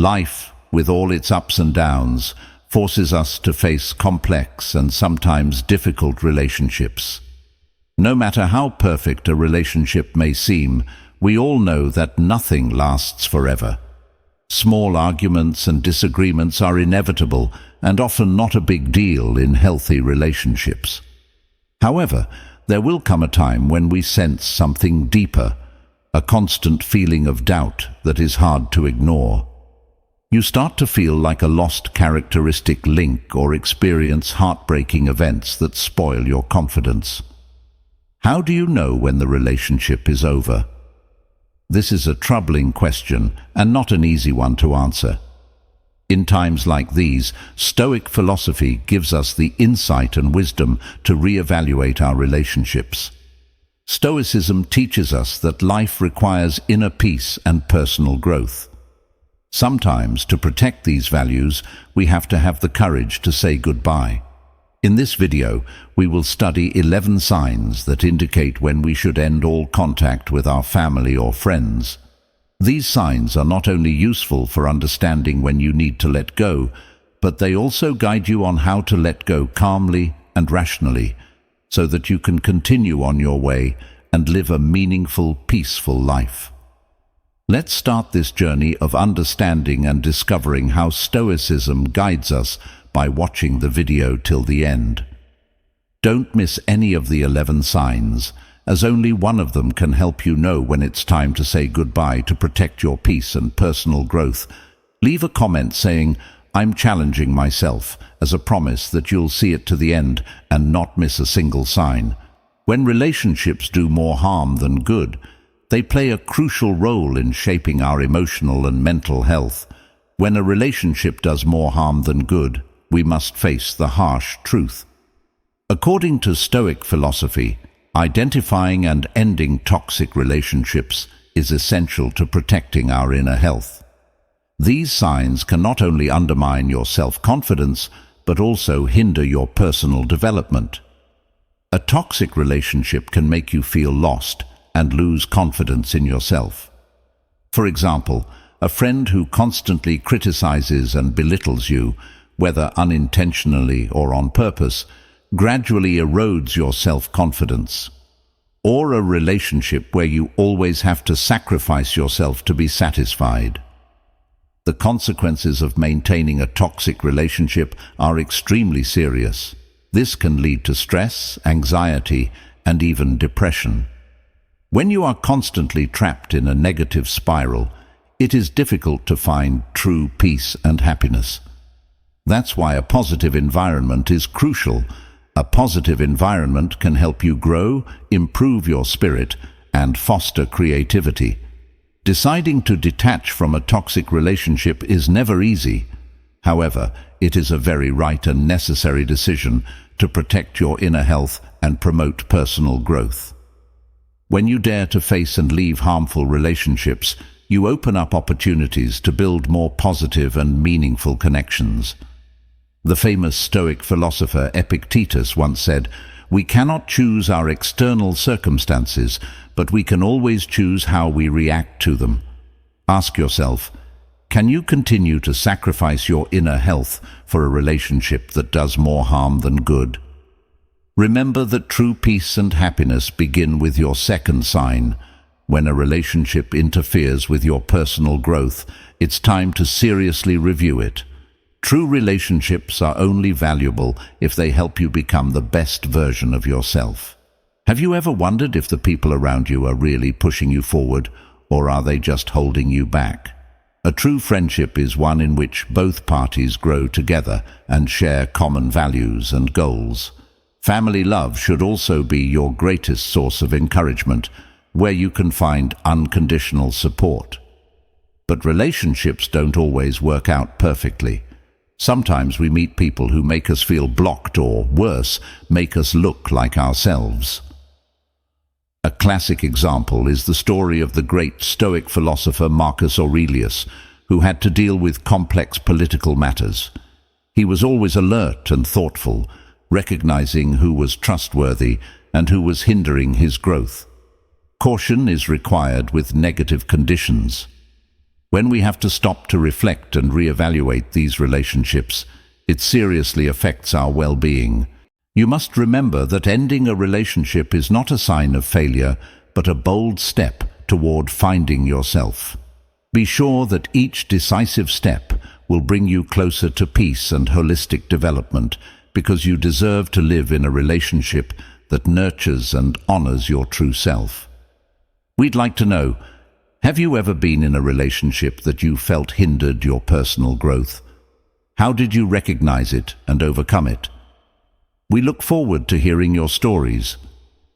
Life, with all its ups and downs, forces us to face complex and sometimes difficult relationships. No matter how perfect a relationship may seem, we all know that nothing lasts forever. Small arguments and disagreements are inevitable and often not a big deal in healthy relationships. However, there will come a time when we sense something deeper, a constant feeling of doubt that is hard to ignore. You start to feel like a lost characteristic link or experience heartbreaking events that spoil your confidence. How do you know when the relationship is over? This is a troubling question and not an easy one to answer. In times like these, Stoic philosophy gives us the insight and wisdom to reevaluate our relationships. Stoicism teaches us that life requires inner peace and personal growth. Sometimes, to protect these values, we have to have the courage to say goodbye. In this video, we will study 11 signs that indicate when we should end all contact with our family or friends. These signs are not only useful for understanding when you need to let go, but they also guide you on how to let go calmly and rationally, so that you can continue on your way and live a meaningful, peaceful life. Let's start this journey of understanding and discovering how Stoicism guides us by watching the video till the end. Don't miss any of the 11 signs, as only one of them can help you know when it's time to say goodbye to protect your peace and personal growth. Leave a comment saying, "I'm challenging myself," as a promise that you'll see it to the end and not miss a single sign. When relationships do more harm than good, they play a crucial role in shaping our emotional and mental health. When a relationship does more harm than good, we must face the harsh truth. According to Stoic philosophy, identifying and ending toxic relationships is essential to protecting our inner health. These signs can not only undermine your self-confidence, but also hinder your personal development. A toxic relationship can make you feel lost and lose confidence in yourself. For example, a friend who constantly criticizes and belittles you, whether unintentionally or on purpose, gradually erodes your self-confidence. Or a relationship where you always have to sacrifice yourself to be satisfied. The consequences of maintaining a toxic relationship are extremely serious. This can lead to stress, anxiety, and even depression. When you are constantly trapped in a negative spiral, it is difficult to find true peace and happiness. That's why a positive environment is crucial. A positive environment can help you grow, improve your spirit, and foster creativity. Deciding to detach from a toxic relationship is never easy. However, it is a very right and necessary decision to protect your inner health and promote personal growth. When you dare to face and leave harmful relationships, you open up opportunities to build more positive and meaningful connections. The famous Stoic philosopher Epictetus once said, "We cannot choose our external circumstances, but we can always choose how we react to them." Ask yourself, can you continue to sacrifice your inner health for a relationship that does more harm than good? Remember that true peace and happiness begin with your second sign. When a relationship interferes with your personal growth, it's time to seriously review it. True relationships are only valuable if they help you become the best version of yourself. Have you ever wondered if the people around you are really pushing you forward, or are they just holding you back? A true friendship is one in which both parties grow together and share common values and goals. Family love should also be your greatest source of encouragement, where you can find unconditional support. But relationships don't always work out perfectly. Sometimes we meet people who make us feel blocked or, worse, make us look like ourselves. A classic example is the story of the great Stoic philosopher Marcus Aurelius, who had to deal with complex political matters. He was always alert and thoughtful, recognizing who was trustworthy and who was hindering his growth. Caution is required with negative conditions. When we have to stop to reflect and reevaluate these relationships, it seriously affects our well-being. You must remember that ending a relationship is not a sign of failure, but a bold step toward finding yourself. Be sure that each decisive step will bring you closer to peace and holistic development, because you deserve to live in a relationship that nurtures and honors your true self. We'd like to know, have you ever been in a relationship that you felt hindered your personal growth? How did you recognize it and overcome it? We look forward to hearing your stories.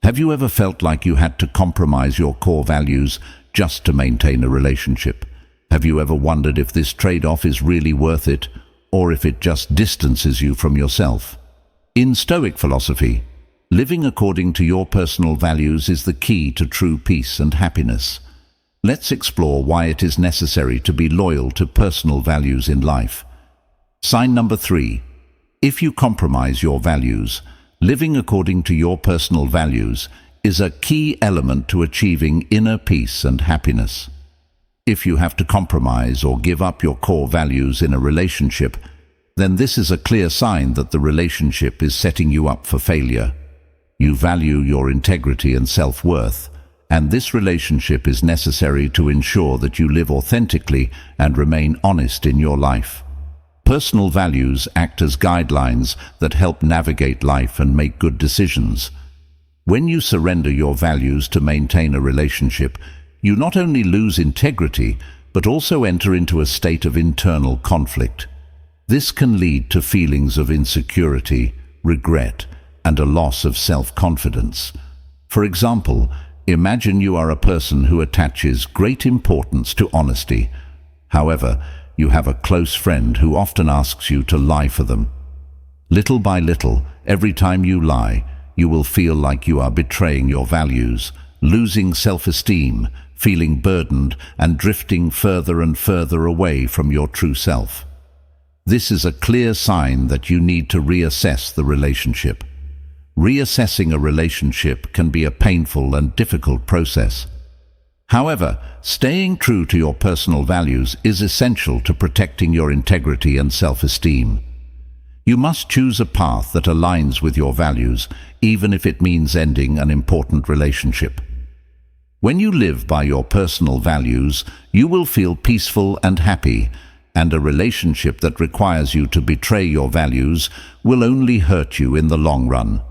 Have you ever felt like you had to compromise your core values just to maintain a relationship? Have you ever wondered if this trade-off is really worth it, or if it just distances you from yourself? In Stoic philosophy, living according to your personal values is the key to true peace and happiness. Let's explore why it is necessary to be loyal to personal values in life. Sign number 3. If you compromise your values, living according to your personal values is a key element to achieving inner peace and happiness. If you have to compromise or give up your core values in a relationship, then this is a clear sign that the relationship is setting you up for failure. You value your integrity and self-worth, and this relationship is necessary to ensure that you live authentically and remain honest in your life. Personal values act as guidelines that help navigate life and make good decisions. When you surrender your values to maintain a relationship, you not only lose integrity, but also enter into a state of internal conflict. This can lead to feelings of insecurity, regret, and a loss of self-confidence. For example, imagine you are a person who attaches great importance to honesty. However, you have a close friend who often asks you to lie for them. Little by little, every time you lie, you will feel like you are betraying your values, losing self-esteem, feeling burdened, and drifting further and further away from your true self. This is a clear sign that you need to reassess the relationship. Reassessing a relationship can be a painful and difficult process. However, staying true to your personal values is essential to protecting your integrity and self-esteem. You must choose a path that aligns with your values, even if it means ending an important relationship. When you live by your personal values, you will feel peaceful and happy, and a relationship that requires you to betray your values will only hurt you in the long run.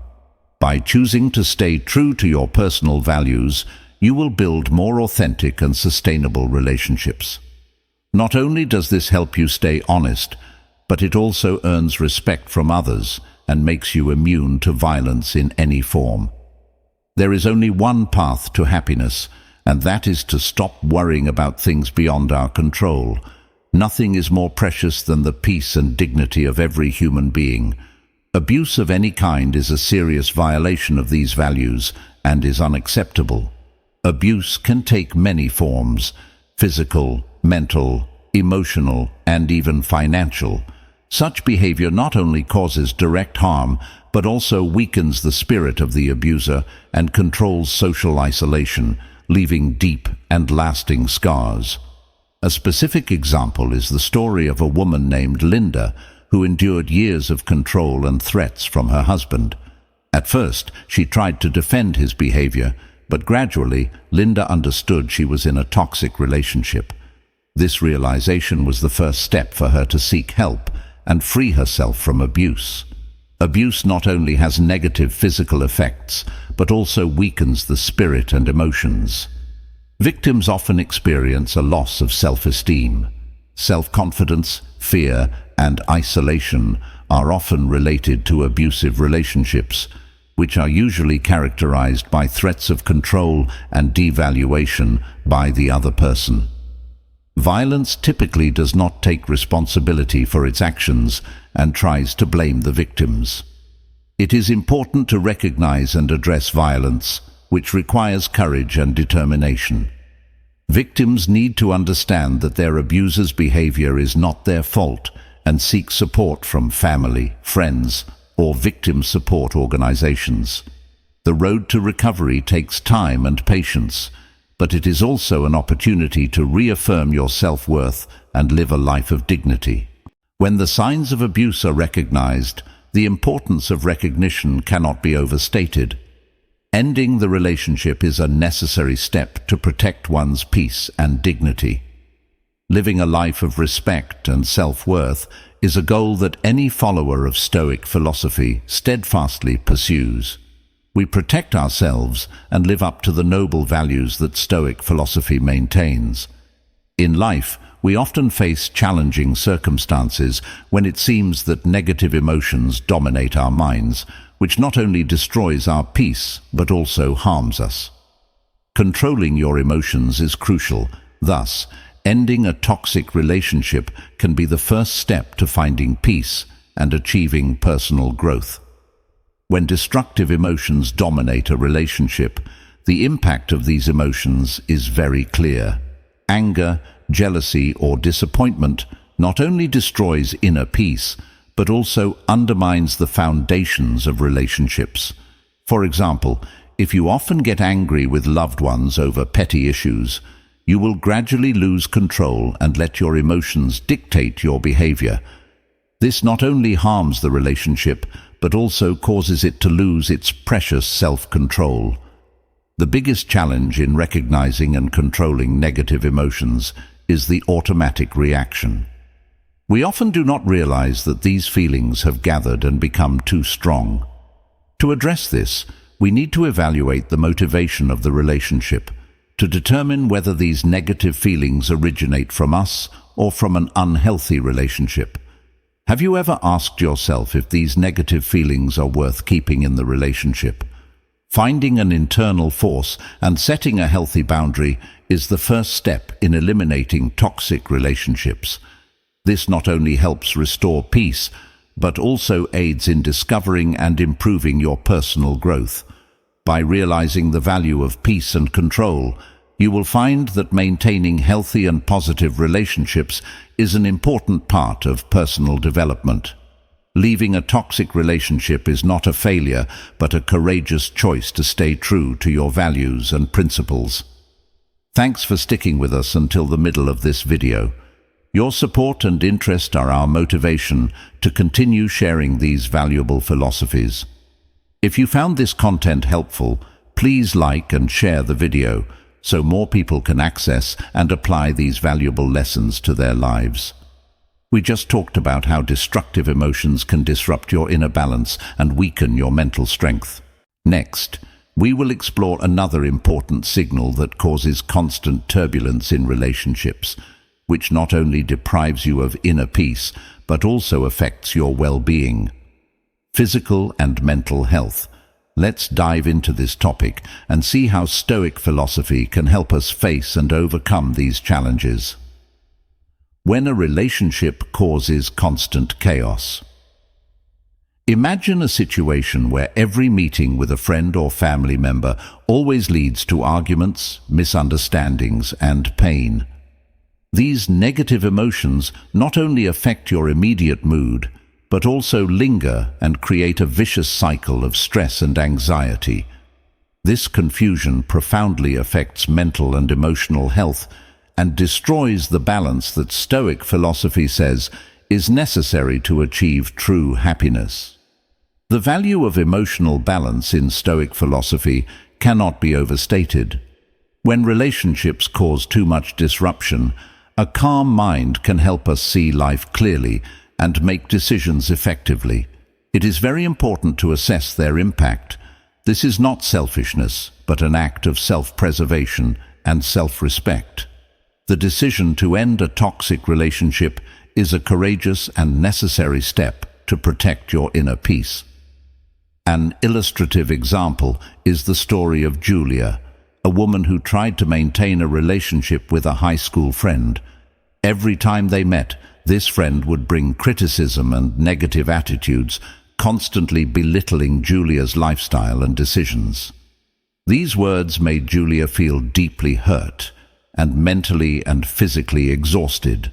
By choosing to stay true to your personal values, you will build more authentic and sustainable relationships. Not only does this help you stay honest, but it also earns respect from others and makes you immune to violence in any form. There is only one path to happiness, and that is to stop worrying about things beyond our control. Nothing is more precious than the peace and dignity of every human being. Abuse of any kind is a serious violation of these values and is unacceptable. Abuse can take many forms: physical, mental, emotional, and even financial. Such behavior not only causes direct harm, but also weakens the spirit of the abuser and controls social isolation, leaving deep and lasting scars. A specific example is the story of a woman named Linda, who endured years of control and threats from her husband. At first, she tried to defend his behavior, but gradually, Linda understood she was in a toxic relationship. This realization was the first step for her to seek help and free herself from abuse. Abuse not only has negative physical effects, but also weakens the spirit and emotions. Victims often experience a loss of self-esteem. Self-confidence, fear, and isolation are often related to abusive relationships, which are usually characterized by threats of control and devaluation by the other person. Violence typically does not take responsibility for its actions and tries to blame the victims. It is important to recognize and address violence, which requires courage and determination. Victims need to understand that their abuser's behavior is not their fault and seek support from family, friends, or victim support organizations. The road to recovery takes time and patience, but it is also an opportunity to reaffirm your self-worth and live a life of dignity. When the signs of abuse are recognized, the importance of recognition cannot be overstated. Ending the relationship is a necessary step to protect one's peace and dignity. Living a life of respect and self-worth is a goal that any follower of Stoic philosophy steadfastly pursues. We protect ourselves and live up to the noble values that Stoic philosophy maintains. In life, we often face challenging circumstances when it seems that negative emotions dominate our minds, which not only destroys our peace but also harms us. Controlling your emotions is crucial. Thus, ending a toxic relationship can be the first step to finding peace and achieving personal growth. When destructive emotions dominate a relationship, the impact of these emotions is very clear. Anger, jealousy, or disappointment not only destroys inner peace, but also undermines the foundations of relationships. For example, if you often get angry with loved ones over petty issues, you will gradually lose control and let your emotions dictate your behavior. This not only harms the relationship, but also causes it to lose its precious self-control. The biggest challenge in recognizing and controlling negative emotions is the automatic reaction. We often do not realize that these feelings have gathered and become too strong. To address this, we need to evaluate the motivation of the relationship to determine whether these negative feelings originate from us or from an unhealthy relationship. Have you ever asked yourself if these negative feelings are worth keeping in the relationship? Finding an internal force and setting a healthy boundary is the first step in eliminating toxic relationships. This not only helps restore peace, but also aids in discovering and improving your personal growth. By realizing the value of peace and control, you will find that maintaining healthy and positive relationships is an important part of personal development. Leaving a toxic relationship is not a failure, but a courageous choice to stay true to your values and principles. Thanks for sticking with us until the middle of this video. Your support and interest are our motivation to continue sharing these valuable philosophies. If you found this content helpful, please like and share the video so more people can access and apply these valuable lessons to their lives. We just talked about how destructive emotions can disrupt your inner balance and weaken your mental strength. Next, we will explore another important signal that causes constant turbulence in relationships, which not only deprives you of inner peace, but also affects your well-being. Physical and mental health. Let's dive into this topic and see how Stoic philosophy can help us face and overcome these challenges. When a relationship causes constant chaos. Imagine a situation where every meeting with a friend or family member always leads to arguments, misunderstandings, and pain. These negative emotions not only affect your immediate mood, but also linger and create a vicious cycle of stress and anxiety. This confusion profoundly affects mental and emotional health and destroys the balance that Stoic philosophy says is necessary to achieve true happiness. The value of emotional balance in Stoic philosophy cannot be overstated. When relationships cause too much disruption, a calm mind can help us see life clearly and make decisions effectively. It is very important to assess their impact. This is not selfishness, but an act of self-preservation and self-respect. The decision to end a toxic relationship is a courageous and necessary step to protect your inner peace. An illustrative example is the story of Julia, a woman who tried to maintain a relationship with a high school friend. Every time they met, this friend would bring criticism and negative attitudes, constantly belittling Julia's lifestyle and decisions. These words made Julia feel deeply hurt and mentally and physically exhausted.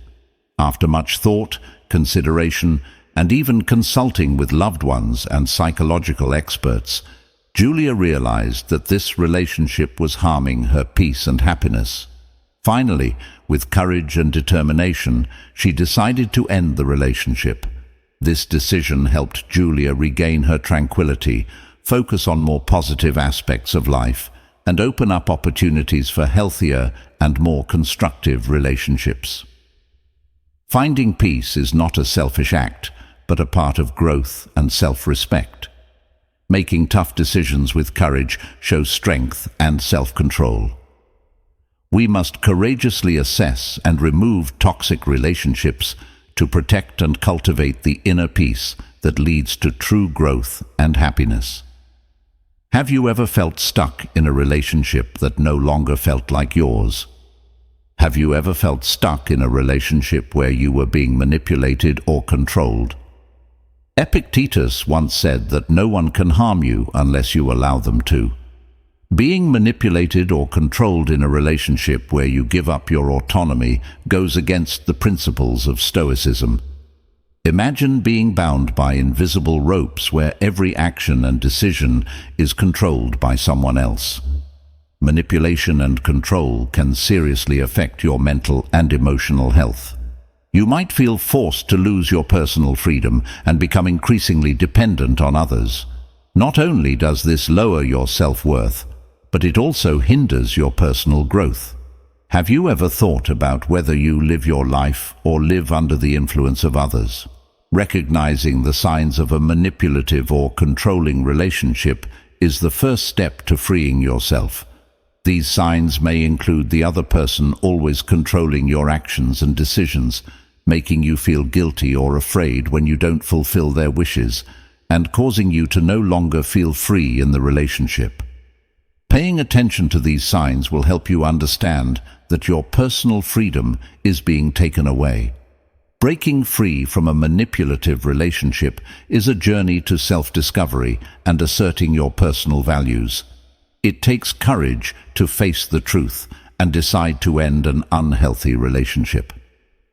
After much thought, consideration, and even consulting with loved ones and psychological experts, Julia realized that this relationship was harming her peace and happiness. Finally, with courage and determination, she decided to end the relationship. This decision helped Julia regain her tranquility, focus on more positive aspects of life, and open up opportunities for healthier and more constructive relationships. Finding peace is not a selfish act, but a part of growth and self-respect. Making tough decisions with courage shows strength and self-control. We must courageously assess and remove toxic relationships to protect and cultivate the inner peace that leads to true growth and happiness. Have you ever felt stuck in a relationship that no longer felt like yours? Have you ever felt stuck in a relationship where you were being manipulated or controlled? Epictetus once said that no one can harm you unless you allow them to. Being manipulated or controlled in a relationship where you give up your autonomy goes against the principles of Stoicism. Imagine being bound by invisible ropes where every action and decision is controlled by someone else. Manipulation and control can seriously affect your mental and emotional health. You might feel forced to lose your personal freedom and become increasingly dependent on others. Not only does this lower your self-worth, but it also hinders your personal growth. Have you ever thought about whether you live your life or live under the influence of others? Recognizing the signs of a manipulative or controlling relationship is the first step to freeing yourself. These signs may include the other person always controlling your actions and decisions, making you feel guilty or afraid when you don't fulfill their wishes, and causing you to no longer feel free in the relationship. Paying attention to these signs will help you understand that your personal freedom is being taken away. Breaking free from a manipulative relationship is a journey to self-discovery and asserting your personal values. It takes courage to face the truth and decide to end an unhealthy relationship.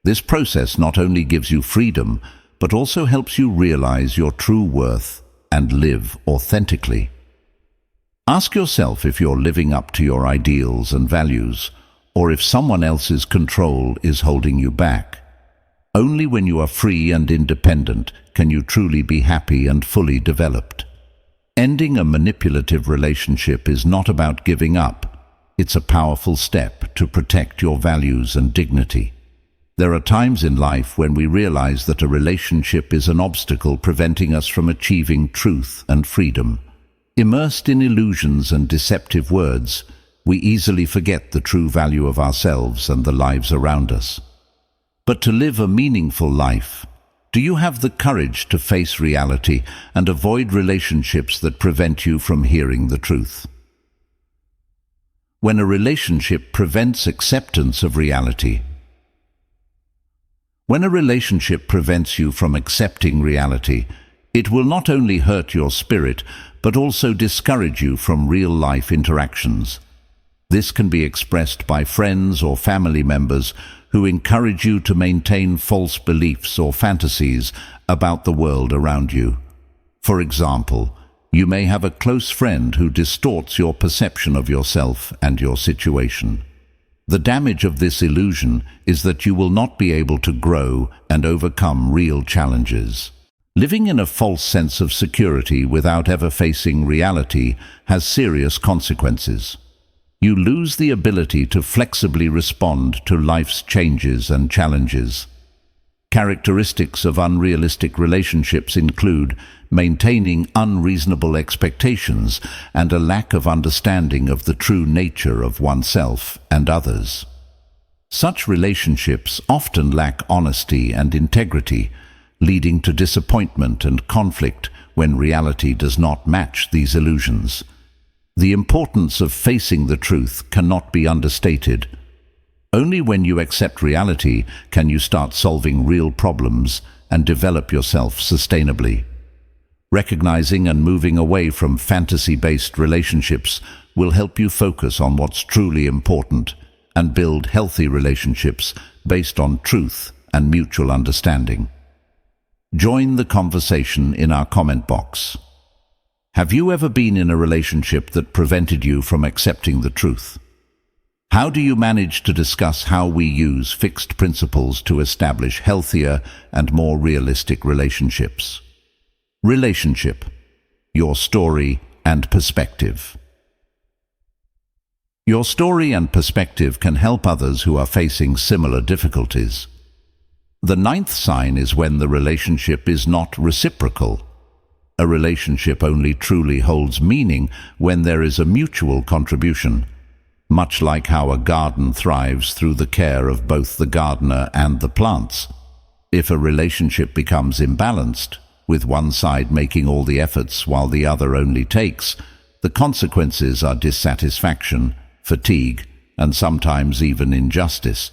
This process not only gives you freedom, but also helps you realize your true worth and live authentically. Ask yourself if you're living up to your ideals and values, or if someone else's control is holding you back. Only when you are free and independent can you truly be happy and fully developed. Ending a manipulative relationship is not about giving up. It's a powerful step to protect your values and dignity. There are times in life when we realize that a relationship is an obstacle preventing us from achieving truth and freedom. Immersed in illusions and deceptive words, we easily forget the true value of ourselves and the lives around us. But to live a meaningful life, do you have the courage to face reality and avoid relationships that prevent you from hearing the truth? When a relationship prevents acceptance of reality. When a relationship prevents you from accepting reality, it will not only hurt your spirit, but also discourage you from real-life interactions. This can be expressed by friends or family members who encourage you to maintain false beliefs or fantasies about the world around you. For example, you may have a close friend who distorts your perception of yourself and your situation. The damage of this illusion is that you will not be able to grow and overcome real challenges. Living in a false sense of security without ever facing reality has serious consequences. You lose the ability to flexibly respond to life's changes and challenges. Characteristics of unrealistic relationships include maintaining unreasonable expectations and a lack of understanding of the true nature of oneself and others. Such relationships often lack honesty and integrity, leading to disappointment and conflict when reality does not match these illusions. The importance of facing the truth cannot be understated. Only when you accept reality can you start solving real problems and develop yourself sustainably. Recognizing and moving away from fantasy-based relationships will help you focus on what's truly important and build healthy relationships based on truth and mutual understanding. Join the conversation in our comment box. Have you ever been in a relationship that prevented you from accepting the truth? How do you manage to discuss how we use fixed principles to establish healthier and more realistic relationships? Relationship, your story and perspective. Your story and perspective can help others who are facing similar difficulties. The 9th sign is when the relationship is not reciprocal. A relationship only truly holds meaning when there is a mutual contribution, much like how a garden thrives through the care of both the gardener and the plants. If a relationship becomes imbalanced, with one side making all the efforts while the other only takes, the consequences are dissatisfaction, fatigue, and sometimes even injustice.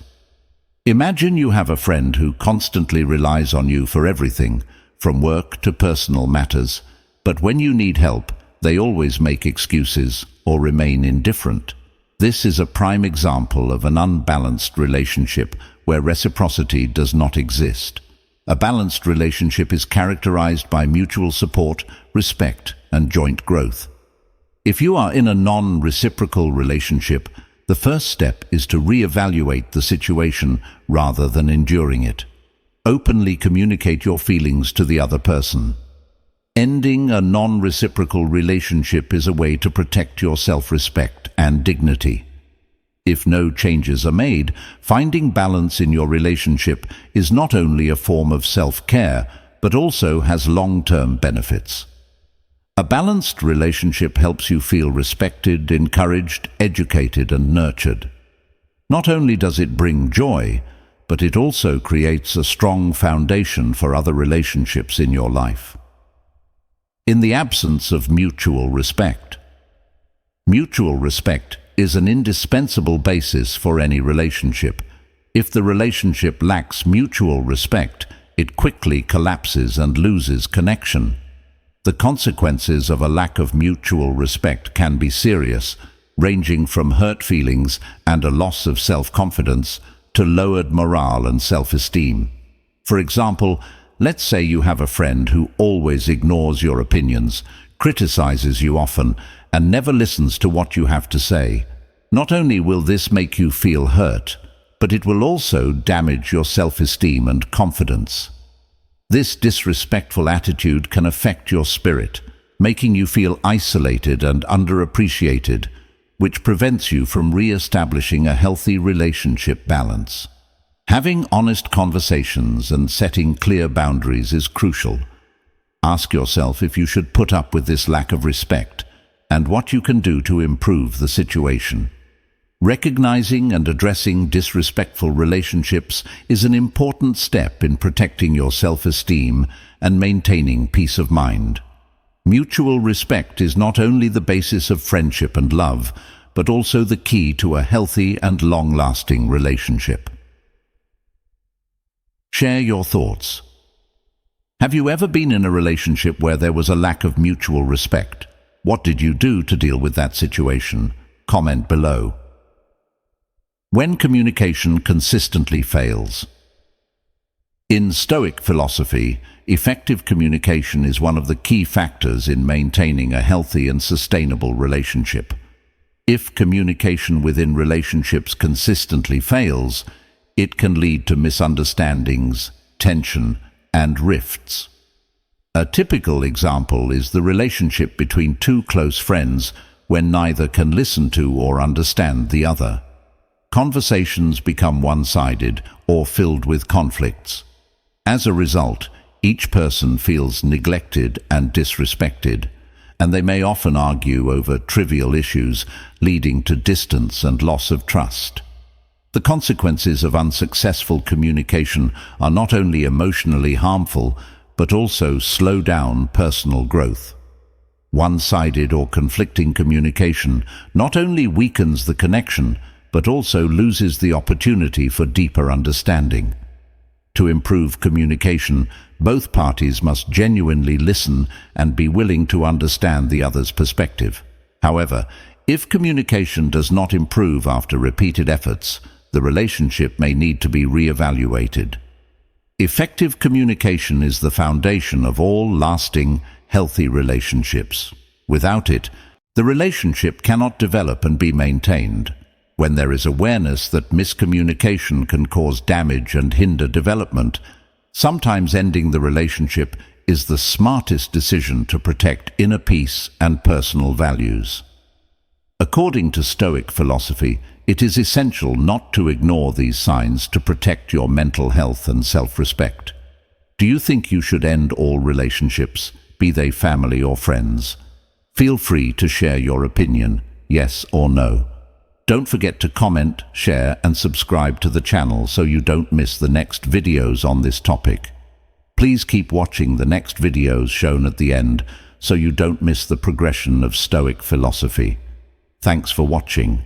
Imagine you have a friend who constantly relies on you for everything, from work to personal matters, but when you need help, they always make excuses or remain indifferent. This is a prime example of an unbalanced relationship where reciprocity does not exist. A balanced relationship is characterized by mutual support, respect, and joint growth. If you are in a non-reciprocal relationship, the first step is to reevaluate the situation rather than enduring it. Openly communicate your feelings to the other person. Ending a non-reciprocal relationship is a way to protect your self-respect and dignity. If no changes are made, finding balance in your relationship is not only a form of self-care, but also has long-term benefits. A balanced relationship helps you feel respected, encouraged, educated, and nurtured. Not only does it bring joy, but it also creates a strong foundation for other relationships in your life. In the absence of mutual respect. Mutual respect is an indispensable basis for any relationship. If the relationship lacks mutual respect, it quickly collapses and loses connection. The consequences of a lack of mutual respect can be serious, ranging from hurt feelings and a loss of self-confidence to lowered morale and self-esteem. For example, let's say you have a friend who always ignores your opinions, criticizes you often, and never listens to what you have to say. Not only will this make you feel hurt, but it will also damage your self-esteem and confidence. This disrespectful attitude can affect your spirit, making you feel isolated and underappreciated, which prevents you from re-establishing a healthy relationship balance. Having honest conversations and setting clear boundaries is crucial. Ask yourself if you should put up with this lack of respect and what you can do to improve the situation. Recognizing and addressing disrespectful relationships is an important step in protecting your self-esteem and maintaining peace of mind. Mutual respect is not only the basis of friendship and love, but also the key to a healthy and long-lasting relationship. Share your thoughts. Have you ever been in a relationship where there was a lack of mutual respect? What did you do to deal with that situation? Comment below. When communication consistently fails. In Stoic philosophy, effective communication is one of the key factors in maintaining a healthy and sustainable relationship. If communication within relationships consistently fails, it can lead to misunderstandings, tension, and rifts. A typical example is the relationship between two close friends when neither can listen to or understand the other. Conversations become one-sided or filled with conflicts. As a result, each person feels neglected and disrespected, and they may often argue over trivial issues, leading to distance and loss of trust. The consequences of unsuccessful communication are not only emotionally harmful, but also slow down personal growth. One-sided or conflicting communication not only weakens the connection, but also loses the opportunity for deeper understanding. To improve communication, both parties must genuinely listen and be willing to understand the other's perspective. However, if communication does not improve after repeated efforts, the relationship may need to be re-evaluated. Effective communication is the foundation of all lasting, healthy relationships. Without it, the relationship cannot develop and be maintained. When there is awareness that miscommunication can cause damage and hinder development, sometimes ending the relationship is the smartest decision to protect inner peace and personal values. According to Stoic philosophy, it is essential not to ignore these signs to protect your mental health and self-respect. Do you think you should end all relationships, be they family or friends? Feel free to share your opinion, yes or no. Don't forget to comment, share and subscribe to the channel so you don't miss the next videos on this topic. Please keep watching the next videos shown at the end so you don't miss the progression of Stoic philosophy. Thanks for watching.